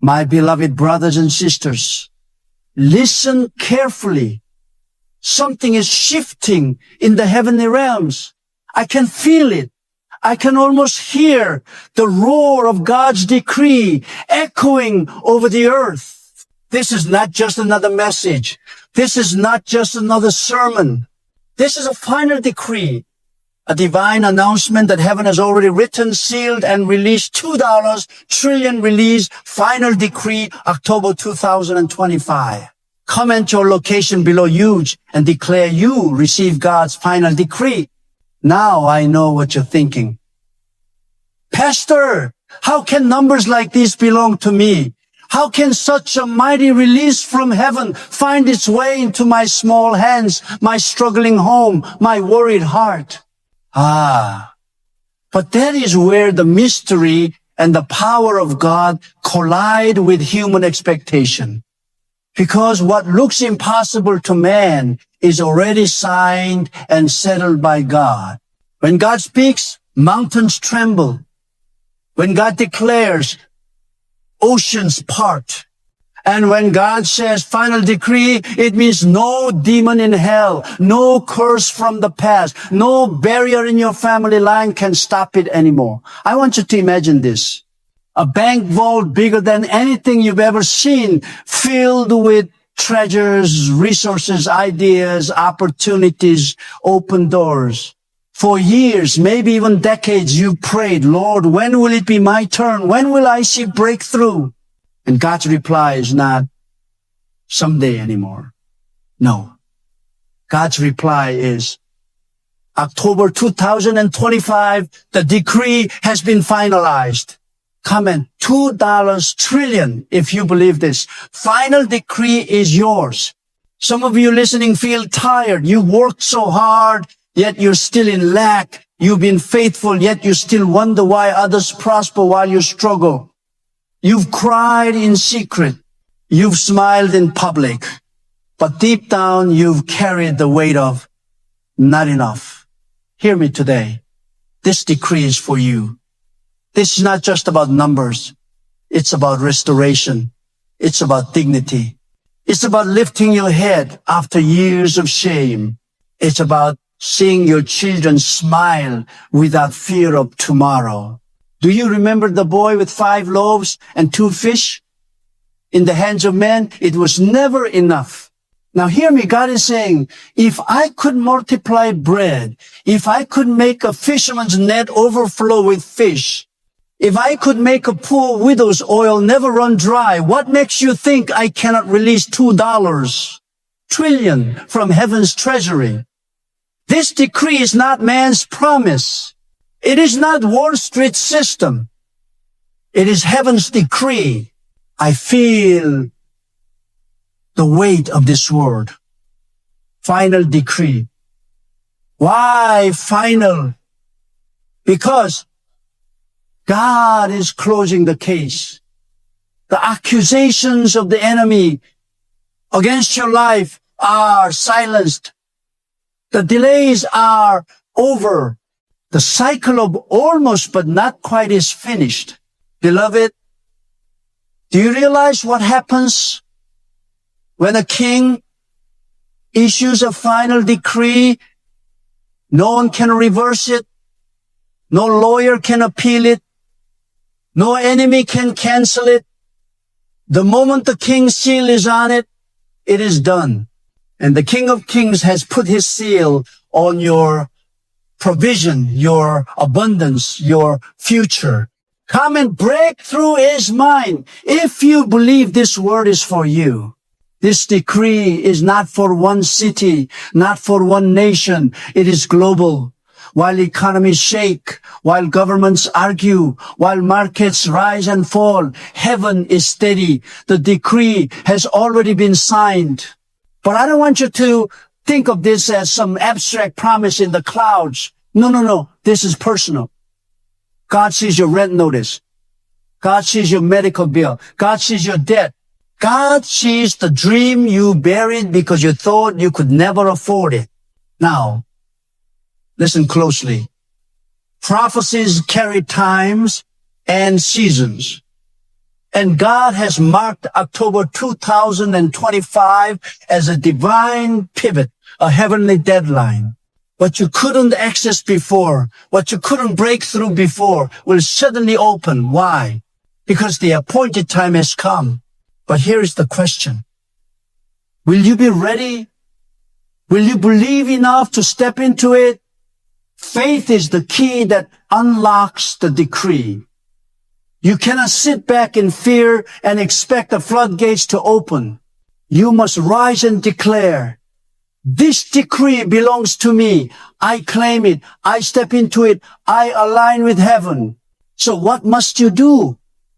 My beloved brothers and sisters, listen carefully. Something is shifting in the heavenly realms. I can feel it. I can almost hear the roar of God's decree echoing over the earth. This is not just another message. This is not just another sermon. This is a final decree, a divine announcement that heaven has already written, sealed, and released. $2 trillion release, final decree, October 2025. Comment your location below huge and declare you receive God's final decree. Now I know what you're thinking. Pastor, how can numbers like these belong to me? How can such a mighty release from heaven find its way into my small hands, my struggling home, my worried heart? But that is where the mystery and the power of God collide with human expectation. Because what looks impossible to man is already signed and settled by God. When God speaks, mountains tremble. When God declares, oceans part. And when God says final decree, it means no demon in hell, no curse from the past, no barrier in your family line can stop it anymore. I want you to imagine this. A bank vault bigger than anything you've ever seen, filled with treasures, resources, ideas, opportunities, open doors. For years, maybe even decades, you prayed, Lord, when will it be my turn? When will I see breakthrough? And God's reply is not someday anymore. No. God's reply is October 2025, the decree has been finalized. Comment, $2 trillion if you believe this. Final decree is yours. Some of you listening feel tired. You worked so hard, yet you're still in lack. You've been faithful, yet you still wonder why others prosper while you struggle. You've cried in secret. You've smiled in public. But deep down, you've carried the weight of not enough. Hear me today. This decree is for you. This is not just about numbers. It's about restoration. It's about dignity. It's about lifting your head after years of shame. It's about seeing your children smile without fear of tomorrow. Do you remember the boy with 5 loaves and 2 fish? In the hands of men, it was never enough. Now hear me, God is saying, if I could multiply bread, if I could make a fisherman's net overflow with fish, if I could make a poor widow's oil never run dry, what makes you think I cannot release $2 trillion from heaven's treasury? This decree is not man's promise. It is not Wall Street system. It is heaven's decree. I feel the weight of this word. Final decree. Why final? Because God is closing the case. The accusations of the enemy against your life are silenced. The delays are over. The cycle of almost but not quite is finished. Beloved, do you realize what happens when a king issues a final decree? No one can reverse it. No lawyer can appeal it. No enemy can cancel it. The moment the king's seal is on it, it is done. And the King of Kings has put his seal on your provision, your abundance, your future. Comment, breakthrough is mine. If you believe this word is for you, this decree is not for one city, not for one nation. It is global. While economies shake, while governments argue, while markets rise and fall, heaven is steady. The decree has already been signed. But I don't want you to think of this as some abstract promise in the clouds. No. This is personal. God sees your rent notice. God sees your medical bill. God sees your debt. God sees the dream you buried because you thought you could never afford it. Now, listen closely. Prophecies carry times and seasons. And God has marked October 2025 as a divine pivot, a heavenly deadline. What you couldn't access before, what you couldn't break through before will suddenly open. Why? Because the appointed time has come. But here is the question. Will you be ready? Will you believe enough to step into it? Faith is the key that unlocks the decree. You cannot sit back in fear and expect the floodgates to open. You must rise and declare, this decree belongs to me. I claim it. I step into it. I align with heaven. So what must you do?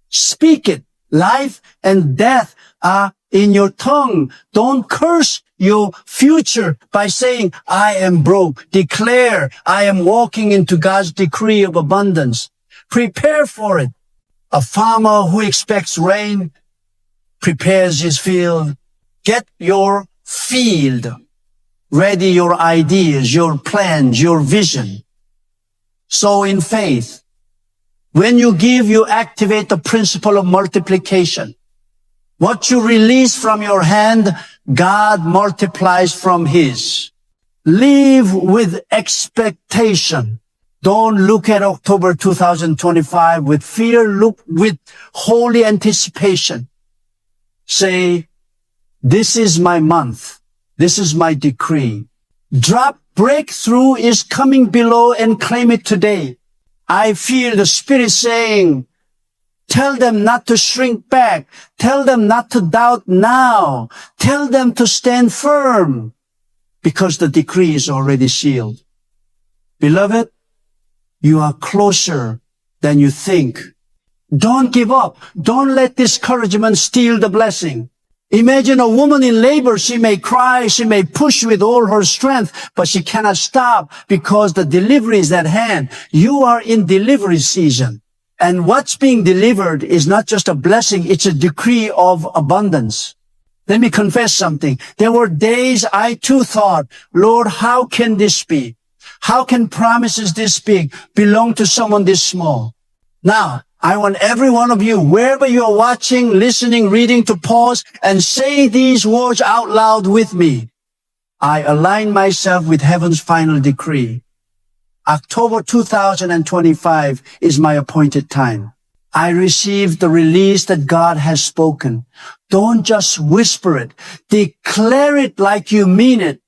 Speak it. Life and death are in your tongue. Don't curse your future by saying, I am broke. Declare, I am walking into God's decree of abundance. Prepare for it. A farmer who expects rain prepares his field. Get your field ready, your ideas, your plans, your vision. So in faith, when you give, you activate the principle of multiplication. What you release from your hand, God multiplies from His. Live with expectation. Don't look at October 2025 with fear. Look with holy anticipation. Say, this is my month. This is my decree. Drop breakthrough is coming below and claim it today. I feel the Spirit saying, tell them not to shrink back. Tell them not to doubt now. Tell them to stand firm because the decree is already sealed. Beloved, you are closer than you think. Don't give up. Don't let discouragement steal the blessing. Imagine a woman in labor. She may cry. She may push with all her strength, but she cannot stop because the delivery is at hand. You are in delivery season. And what's being delivered is not just a blessing. It's a decree of abundance. Let me confess something. There were days I too thought, Lord, how can this be? How can promises this big belong to someone this small? Now, I want every one of you, wherever you are watching, listening, reading, to pause and say these words out loud with me. I align myself with heaven's final decree. October 2025 is my appointed time. I receive the release that God has spoken. Don't just whisper it. Declare it like you mean it.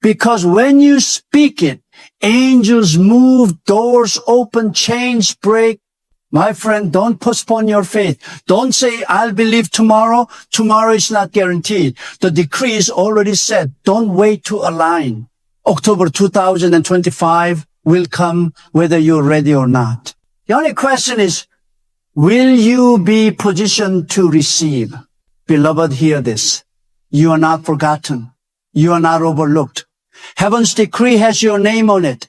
Because when you speak it, angels move, doors open, chains break. My friend, don't postpone your faith. Don't say, I'll believe tomorrow. Tomorrow is not guaranteed. The decree is already set. Don't wait to align. October 2025 will come whether you're ready or not. The only question is, will you be positioned to receive? Beloved, hear this. You are not forgotten. You are not overlooked. Heaven's decree has your name on it.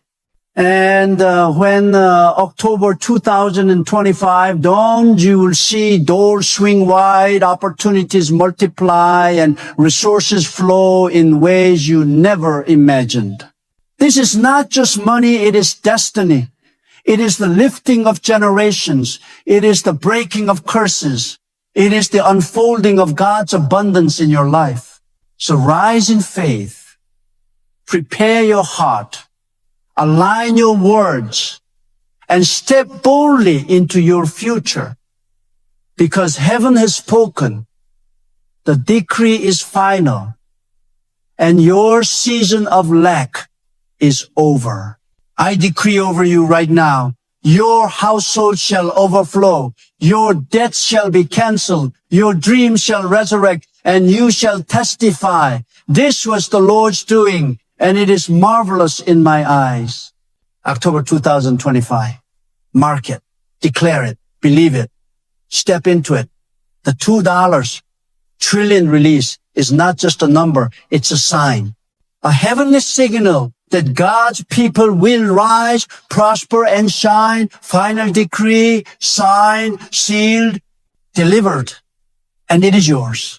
And when October 2025 dawns, you will see doors swing wide, opportunities multiply, and resources flow in ways you never imagined. This is not just money, it is destiny. It is the lifting of generations. It is the breaking of curses. It is the unfolding of God's abundance in your life. So rise in faith. Prepare your heart. Align your words and step boldly into your future because heaven has spoken. The decree is final and your season of lack is over. I decree over you right now, your household shall overflow. Your debts shall be canceled. Your dreams shall resurrect and you shall testify. This was the Lord's doing. And it is marvelous in my eyes. October 2025. Mark it. Declare it. Believe it. Step into it. The $2 trillion release is not just a number. It's a sign. A heavenly signal that God's people will rise, prosper, and shine. Final decree, signed, sealed, delivered. And it is yours.